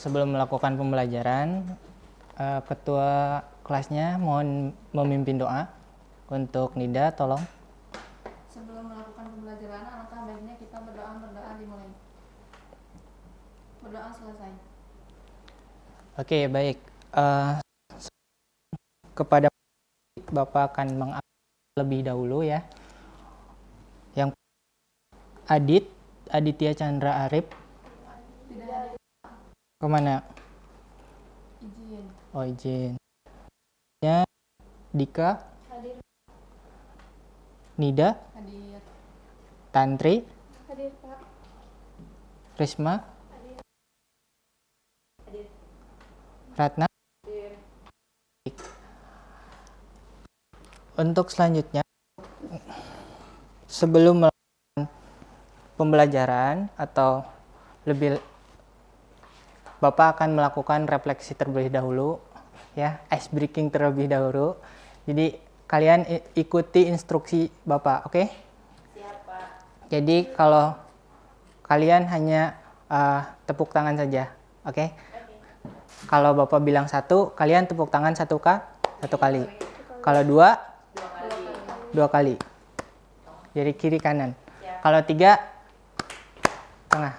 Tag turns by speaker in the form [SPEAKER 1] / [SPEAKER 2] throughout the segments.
[SPEAKER 1] Sebelum melakukan pembelajaran, ketua kelasnya mohon memimpin doa untuk Nida, tolong.
[SPEAKER 2] Sebelum melakukan pembelajaran, alangkah baiknya kita berdoa dimulai. Berdoa selesai.
[SPEAKER 1] Oke, baik. Kepada Bapak akan mengupload lebih dahulu ya. Yang Aditya Chandra Arif.
[SPEAKER 2] Tidak hadir.
[SPEAKER 1] Kemana?
[SPEAKER 2] Izin.
[SPEAKER 1] Oh, izin. Ya, Dika.
[SPEAKER 2] Hadir.
[SPEAKER 1] Nida.
[SPEAKER 2] Hadir.
[SPEAKER 1] Tantri.
[SPEAKER 2] Hadir, Pak.
[SPEAKER 1] Risma.
[SPEAKER 2] Hadir. Hadir.
[SPEAKER 1] Ratna.
[SPEAKER 2] Hadir.
[SPEAKER 1] Untuk selanjutnya, sebelum melakukan pembelajaran atau lebih, Bapak akan melakukan refleksi terlebih dahulu, ya, ice breaking terlebih dahulu. Jadi kalian ikuti instruksi Bapak, oke?
[SPEAKER 2] Siap, Pak.
[SPEAKER 1] Jadi kalau kalian hanya tepuk tangan saja, oke? Kalau Bapak bilang 1, kalian tepuk tangan 1 kali. Kalau 2, 2 kali. Jadi kiri kanan. Kalau 3, tengah.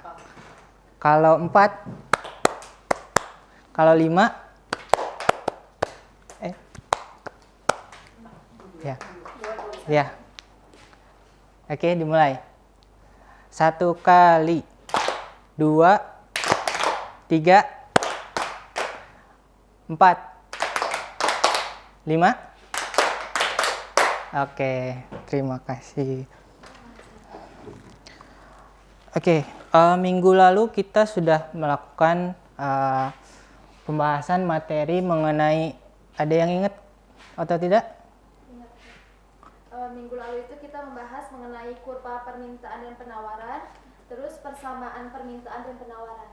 [SPEAKER 1] Kalau 4, kalau 5, ya. Oke, dimulai. 1 kali, 2, 3, 4, 5. Oke, terima kasih. Oke, minggu lalu kita sudah melakukan pembahasan materi mengenai, ada yang ingat atau tidak?
[SPEAKER 2] Ingat. Minggu lalu itu kita membahas mengenai kurva permintaan dan penawaran, terus persamaan permintaan dan penawaran.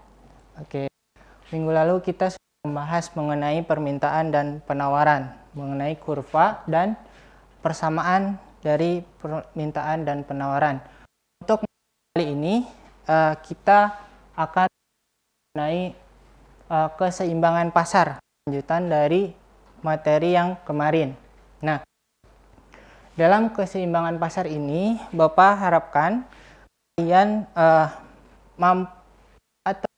[SPEAKER 1] Oke, minggu lalu kita sudah membahas mengenai permintaan dan penawaran, mengenai kurva dan persamaan dari permintaan dan penawaran. Untuk kali ini kita akan mengenai keseimbangan pasar, lanjutan dari materi yang kemarin. Nah, dalam keseimbangan pasar ini, Bapak harapkan kalian atau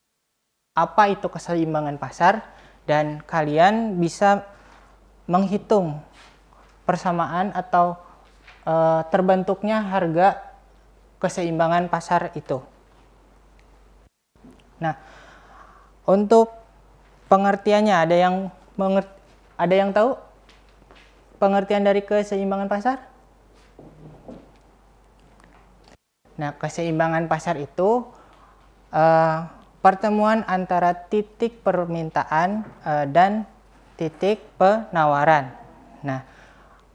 [SPEAKER 1] apa itu keseimbangan pasar, dan kalian bisa menghitung persamaan atau terbentuknya harga keseimbangan pasar itu. Nah, untuk pengertiannya, ada yang tahu pengertian dari keseimbangan pasar? Nah, keseimbangan pasar itu pertemuan antara titik permintaan dan titik penawaran. Nah,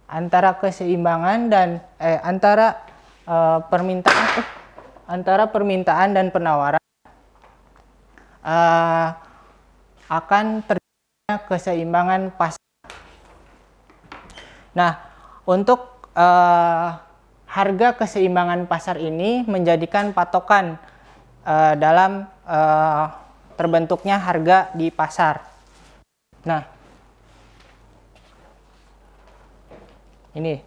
[SPEAKER 1] antara keseimbangan dan antara permintaan dan penawaran akan terjadinya keseimbangan pasar. Nah, untuk harga keseimbangan pasar ini menjadikan patokan dalam terbentuknya harga di pasar. Nah, ini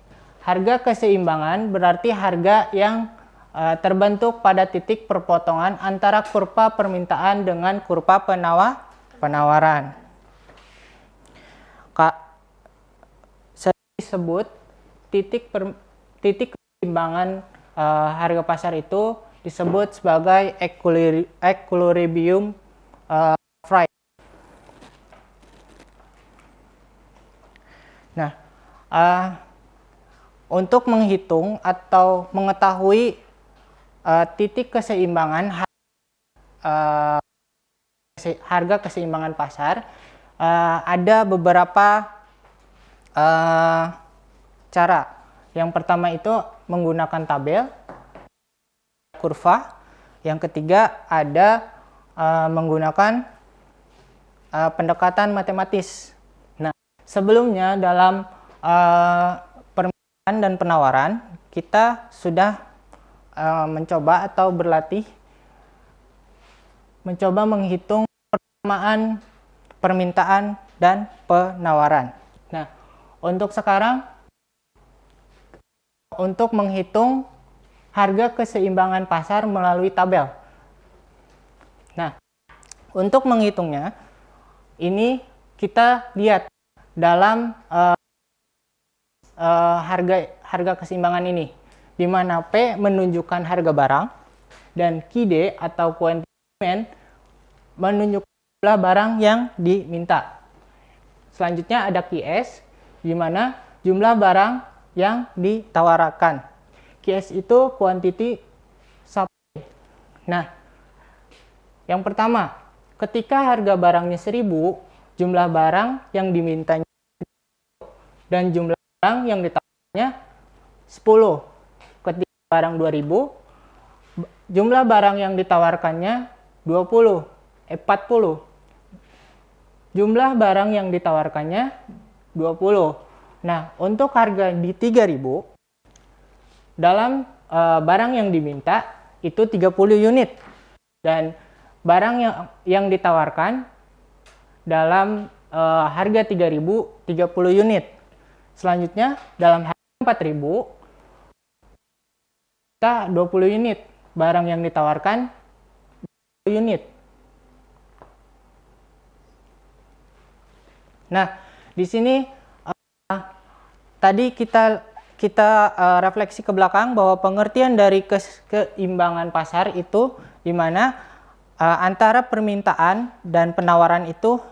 [SPEAKER 1] harga keseimbangan berarti harga yang terbentuk pada titik perpotongan antara kurva permintaan dengan kurva penawaran. Saya disebut titik keseimbangan harga pasar itu disebut sebagai equilibrium price. Nah, untuk menghitung atau mengetahui titik keseimbangan harga keseimbangan pasar, ada beberapa cara. Yang pertama itu menggunakan tabel, kurva. Yang ketiga ada menggunakan pendekatan matematis. Nah, sebelumnya dalam permintaan dan penawaran kita sudah mencoba atau berlatih mencoba menghitung persamaan permintaan dan penawaran. Nah, untuk sekarang, untuk menghitung harga keseimbangan pasar melalui tabel. Nah, untuk menghitungnya, ini kita lihat dalam harga keseimbangan ini, di mana P menunjukkan harga barang dan QD atau quantity demand menunjukkan jumlah barang yang diminta. Selanjutnya ada QS, di mana jumlah barang yang ditawarkan. QS itu quantity supply. Nah, yang pertama, ketika harga barangnya 1000, jumlah barang yang dimintanya dan jumlah barang yang ditawarkannya 10. Ketika barang 2000, jumlah barang yang ditawarkannya 40. Jumlah barang yang ditawarkannya 20. Nah, untuk harga di 3000, dalam barang yang diminta itu 30 unit. Dan barang yang ditawarkan dalam harga 3000, 30 unit. Selanjutnya, dalam harga 4000, kita 20 unit. Barang yang ditawarkan 20 unit. Nah, di sini tadi kita refleksi ke belakang bahwa pengertian dari keseimbangan pasar itu di mana antara permintaan dan penawaran itu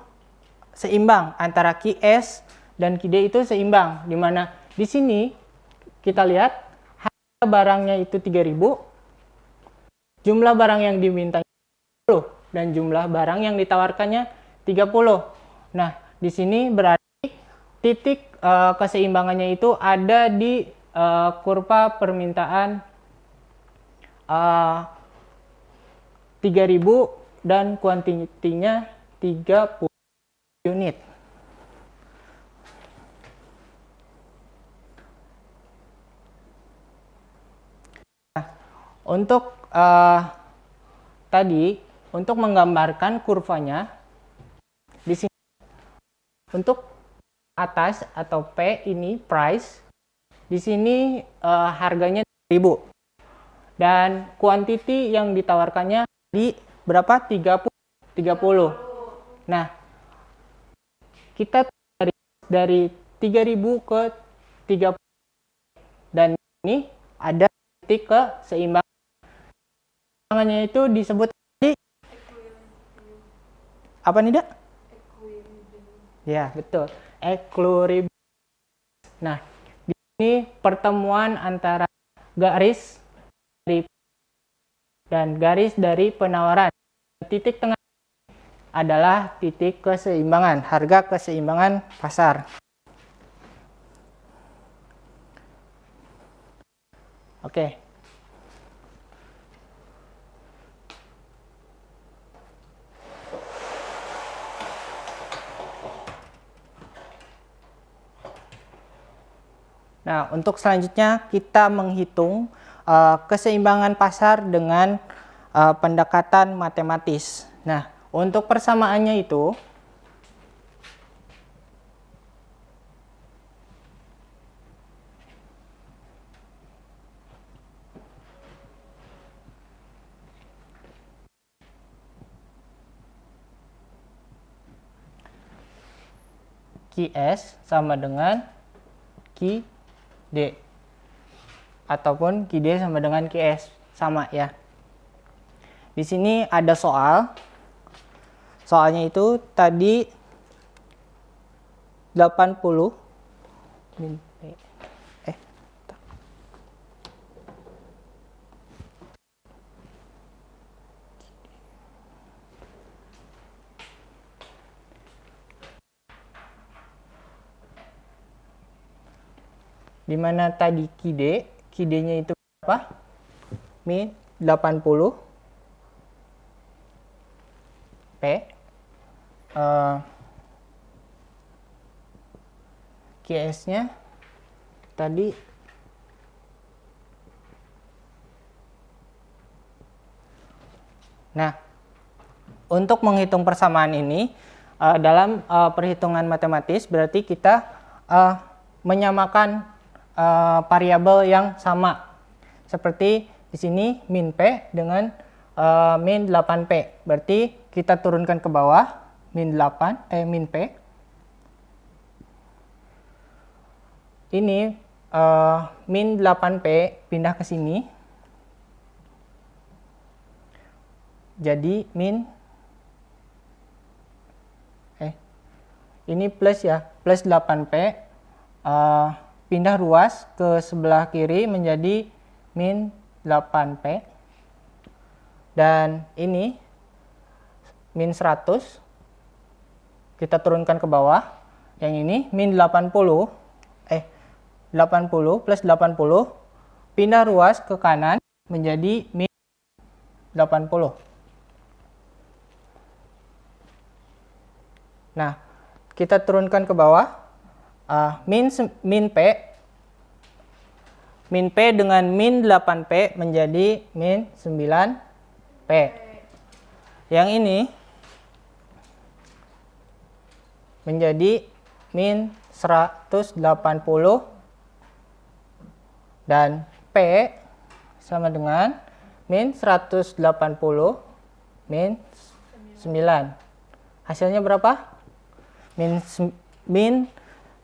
[SPEAKER 1] seimbang, antara QS dan QD itu seimbang, di mana di sini kita lihat harga barangnya itu 3000, jumlah barang yang diminta 10 dan jumlah barang yang ditawarkannya 30. Nah, di sini berarti titik keseimbangannya itu ada di kurva permintaan 3000 dan kuantitinya 30 unit. Nah, untuk tadi untuk menggambarkan kurvanya di sini, untuk atas atau P ini price, di sini harganya 1000 dan quantity yang ditawarkannya di berapa? 30. Nah, kita dari 3000 ke 30 dan ini ada titik keseimbangannya itu disebut tadi apa nih, Dak? Ya, betul. Equilibrium. Nah, di sini pertemuan antara garis dari penawaran. Titik tengah adalah titik keseimbangan, harga keseimbangan pasar. Oke. Nah, untuk selanjutnya kita menghitung keseimbangan pasar dengan pendekatan matematis. Nah, untuk persamaannya itu QS sama dengan QD ataupun QD sama dengan QS, sama ya. Di sini ada soalnya itu tadi 80 di mana tadi QD-nya itu berapa? Min 80 P QS-nya tadi nah, untuk menghitung persamaan ini dalam perhitungan matematis berarti kita menyamakan variabel yang sama. Seperti di sini min P dengan min 8P. Berarti kita turunkan ke bawah min P. Ini min 8P pindah ke sini. Jadi ini plus ya, plus 8P pindah ruas ke sebelah kiri menjadi min 8P. Dan ini min 100 kita turunkan ke bawah. Yang ini min 80 plus 80 pindah ruas ke kanan menjadi min 80. Nah, kita turunkan ke bawah min P dengan min 8P menjadi min 9P. Yang ini menjadi min 180 dan P sama dengan min 180 min 9. Hasilnya berapa? Min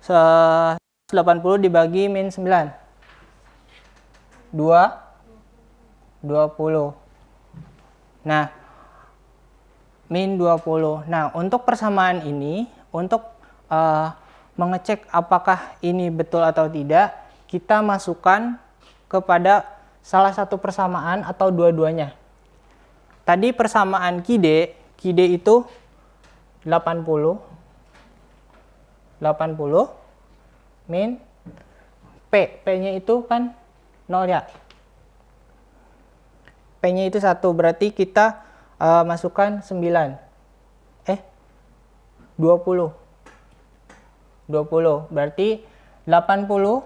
[SPEAKER 1] 180 dibagi min 9. 20. Nah, min 20. Nah, untuk persamaan ini, untuk mengecek apakah ini betul atau tidak, kita masukkan kepada salah satu persamaan atau dua-duanya. Tadi persamaan KIDE itu 80 min P-nya itu kan 0 ya. P-nya itu 1, berarti kita masukkan 9. 20. Berarti 80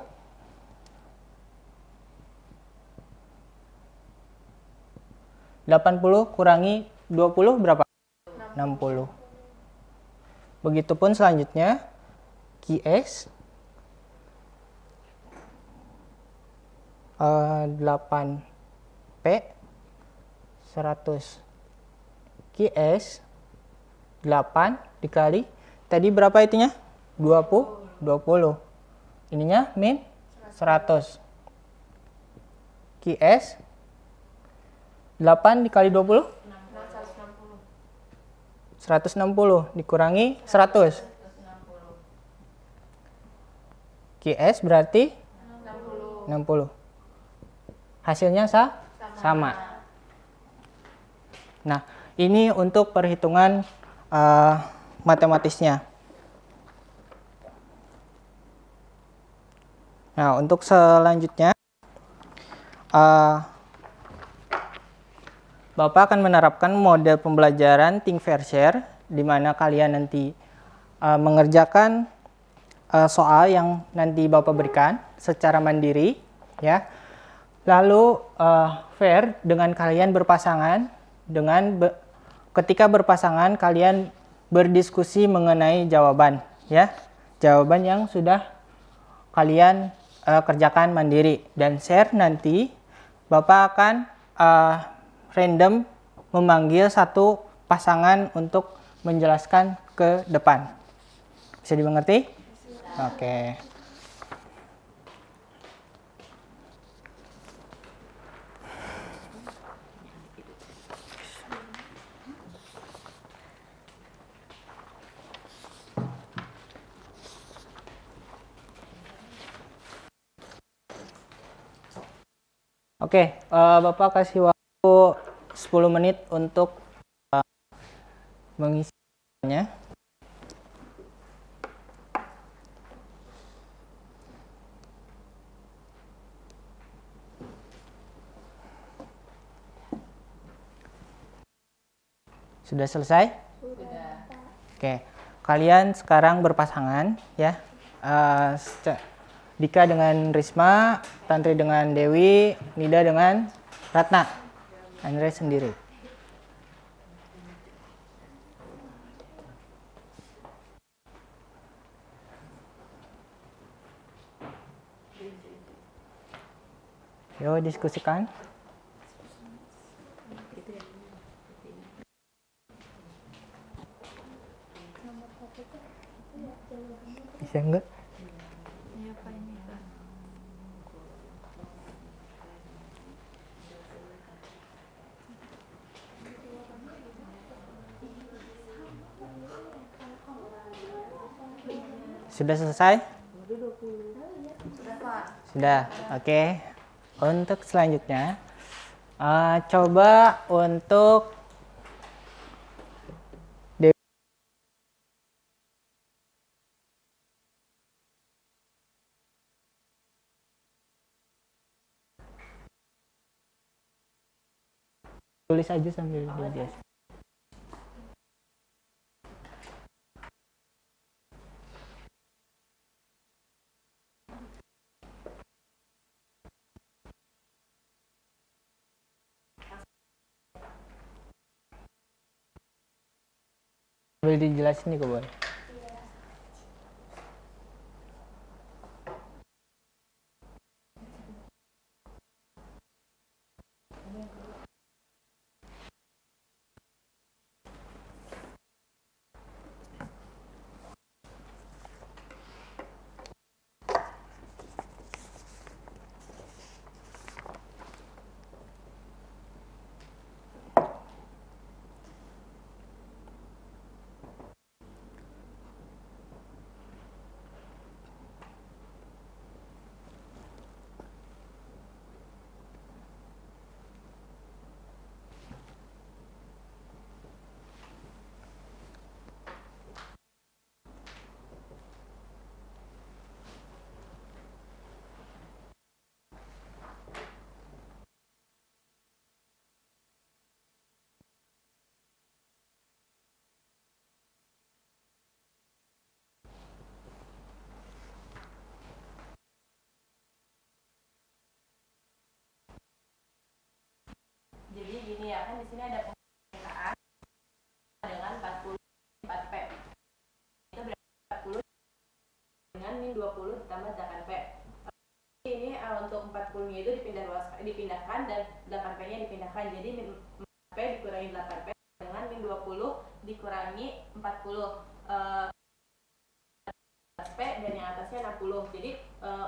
[SPEAKER 1] kurangi 20 berapa? 60. Begitupun selanjutnya QS 8P 100. QS 8 dikali tadi berapa itunya? 20. Ininya min 100. QS 8 dikali 20? 160 dikurangi 100. QS berarti 60. Hasilnya sama. Nah, ini untuk perhitungan matematisnya. Nah, untuk selanjutnya Bapak akan menerapkan model pembelajaran Think Fair Share, di mana kalian nanti mengerjakan soal yang nanti Bapak berikan secara mandiri, ya. Lalu fair dengan kalian berpasangan, ketika berpasangan kalian berdiskusi mengenai jawaban, ya, jawaban yang sudah kalian kerjakan mandiri. Dan share nanti Bapak akan random memanggil satu pasangan untuk menjelaskan ke depan. Bisa dimengerti? Oke. Oke, Bapak kasih waktu 10 menit untuk mengisinya. Sudah selesai? Sudah. Oke, kalian sekarang berpasangan, ya. Dika dengan Risma, Tantri dengan Dewi, Nida dengan Ratna, Andre sendiri. Yuk diskusikan. Bisa enggak? Sudah selesai? Sudah, oke. Untuk selanjutnya, coba untuk tulis aja sambil dia. Sambil dijelasin nih, Boy.
[SPEAKER 3] Jadi gini ya, kan di sini ada permintaan dengan 44P. Itu berarti 40 dengan min 20 ditambah 8P. Ini untuk 40-nya itu dipindahkan dan 8P-nya dipindahkan. Jadi min 4P dikurangi 8P dengan min 20 dikurangi 40. P dan yang atasnya 60. Jadi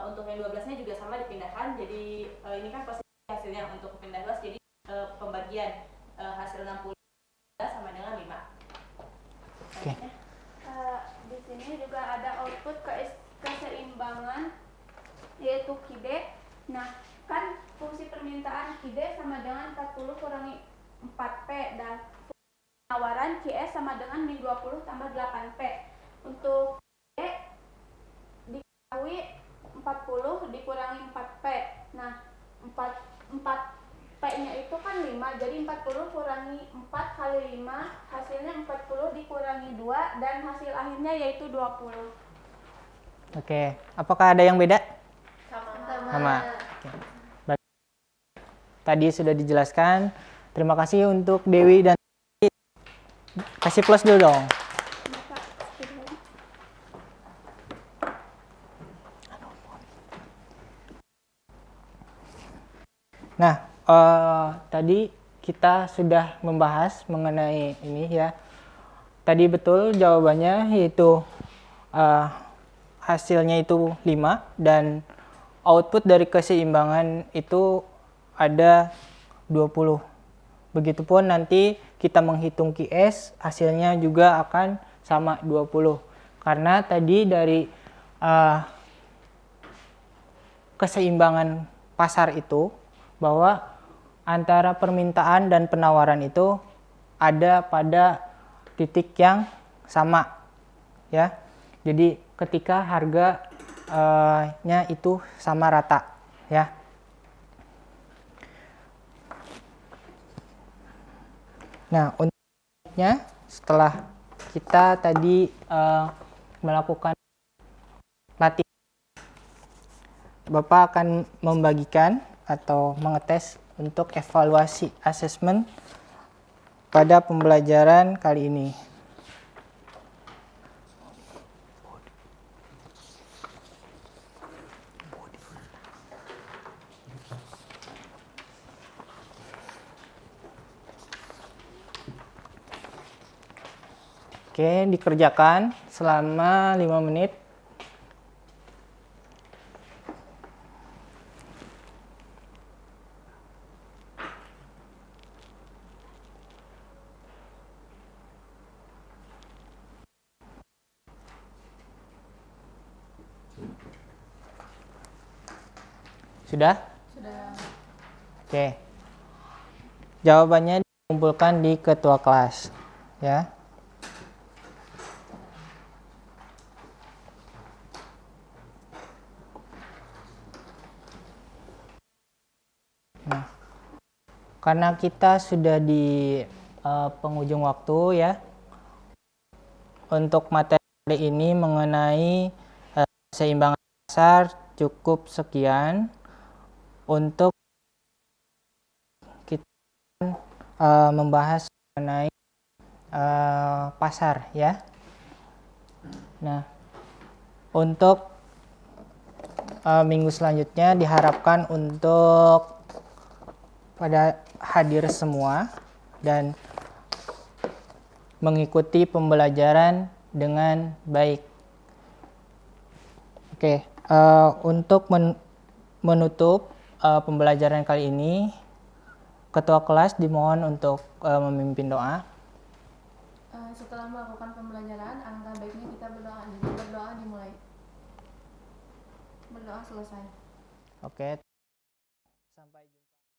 [SPEAKER 3] untuk yang 12-nya juga sama dipindahkan. Jadi ini kan posisi hasilnya untuk pindah luas. Jadi pembagian hasil 60 sama dengan 5.
[SPEAKER 1] Oke.
[SPEAKER 4] Di sini juga ada output keseimbangan yaitu QD. Nah, kan fungsi permintaan QD sama dengan 40 kurangi 4P dan penawaran QS sama dengan min 20 tambah 8P. Untuk QD diketahui 40 dikurangi 4P. Nah, 4P-nya itu kan 5, jadi 40 kurangi 4 kali 5, hasilnya 40 dikurangi 2, dan hasil akhirnya yaitu 20.
[SPEAKER 1] Oke, apakah ada yang beda?
[SPEAKER 2] Sama.
[SPEAKER 1] Oke. Tadi sudah dijelaskan. Terima kasih untuk Dewi dan kasih plus dulu dong. Nah, tadi kita sudah membahas mengenai ini ya. Tadi betul jawabannya, yaitu hasilnya itu 5 dan output dari keseimbangan itu ada 20. Begitupun nanti kita menghitung QS, hasilnya juga akan sama 20. Karena tadi dari keseimbangan pasar itu bahwa antara permintaan dan penawaran itu ada pada titik yang sama ya. Jadi ketika harganya itu sama rata ya. Nah, untuknya setelah kita tadi melakukan latihan, Bapak akan membagikan atau mengetes untuk evaluasi asesmen pada pembelajaran kali ini. Oke, dikerjakan selama 5 menit. Sudah?
[SPEAKER 3] Sudah.
[SPEAKER 1] Oke. Jawabannya dikumpulkan di ketua kelas, ya. Nah, karena kita sudah di penghujung waktu ya, untuk materi ini mengenai keseimbangan pasar cukup sekian. Untuk kita membahas mengenai pasar ya. Nah, untuk minggu selanjutnya diharapkan untuk pada hadir semua dan mengikuti pembelajaran dengan baik. Oke, untuk menutup pembelajaran kali ini, ketua kelas dimohon untuk memimpin doa.
[SPEAKER 2] Setelah melakukan pembelajaran, alangkah baiknya kita berdoa. Jadi berdoa dimulai. Berdoa selesai.
[SPEAKER 1] Oke.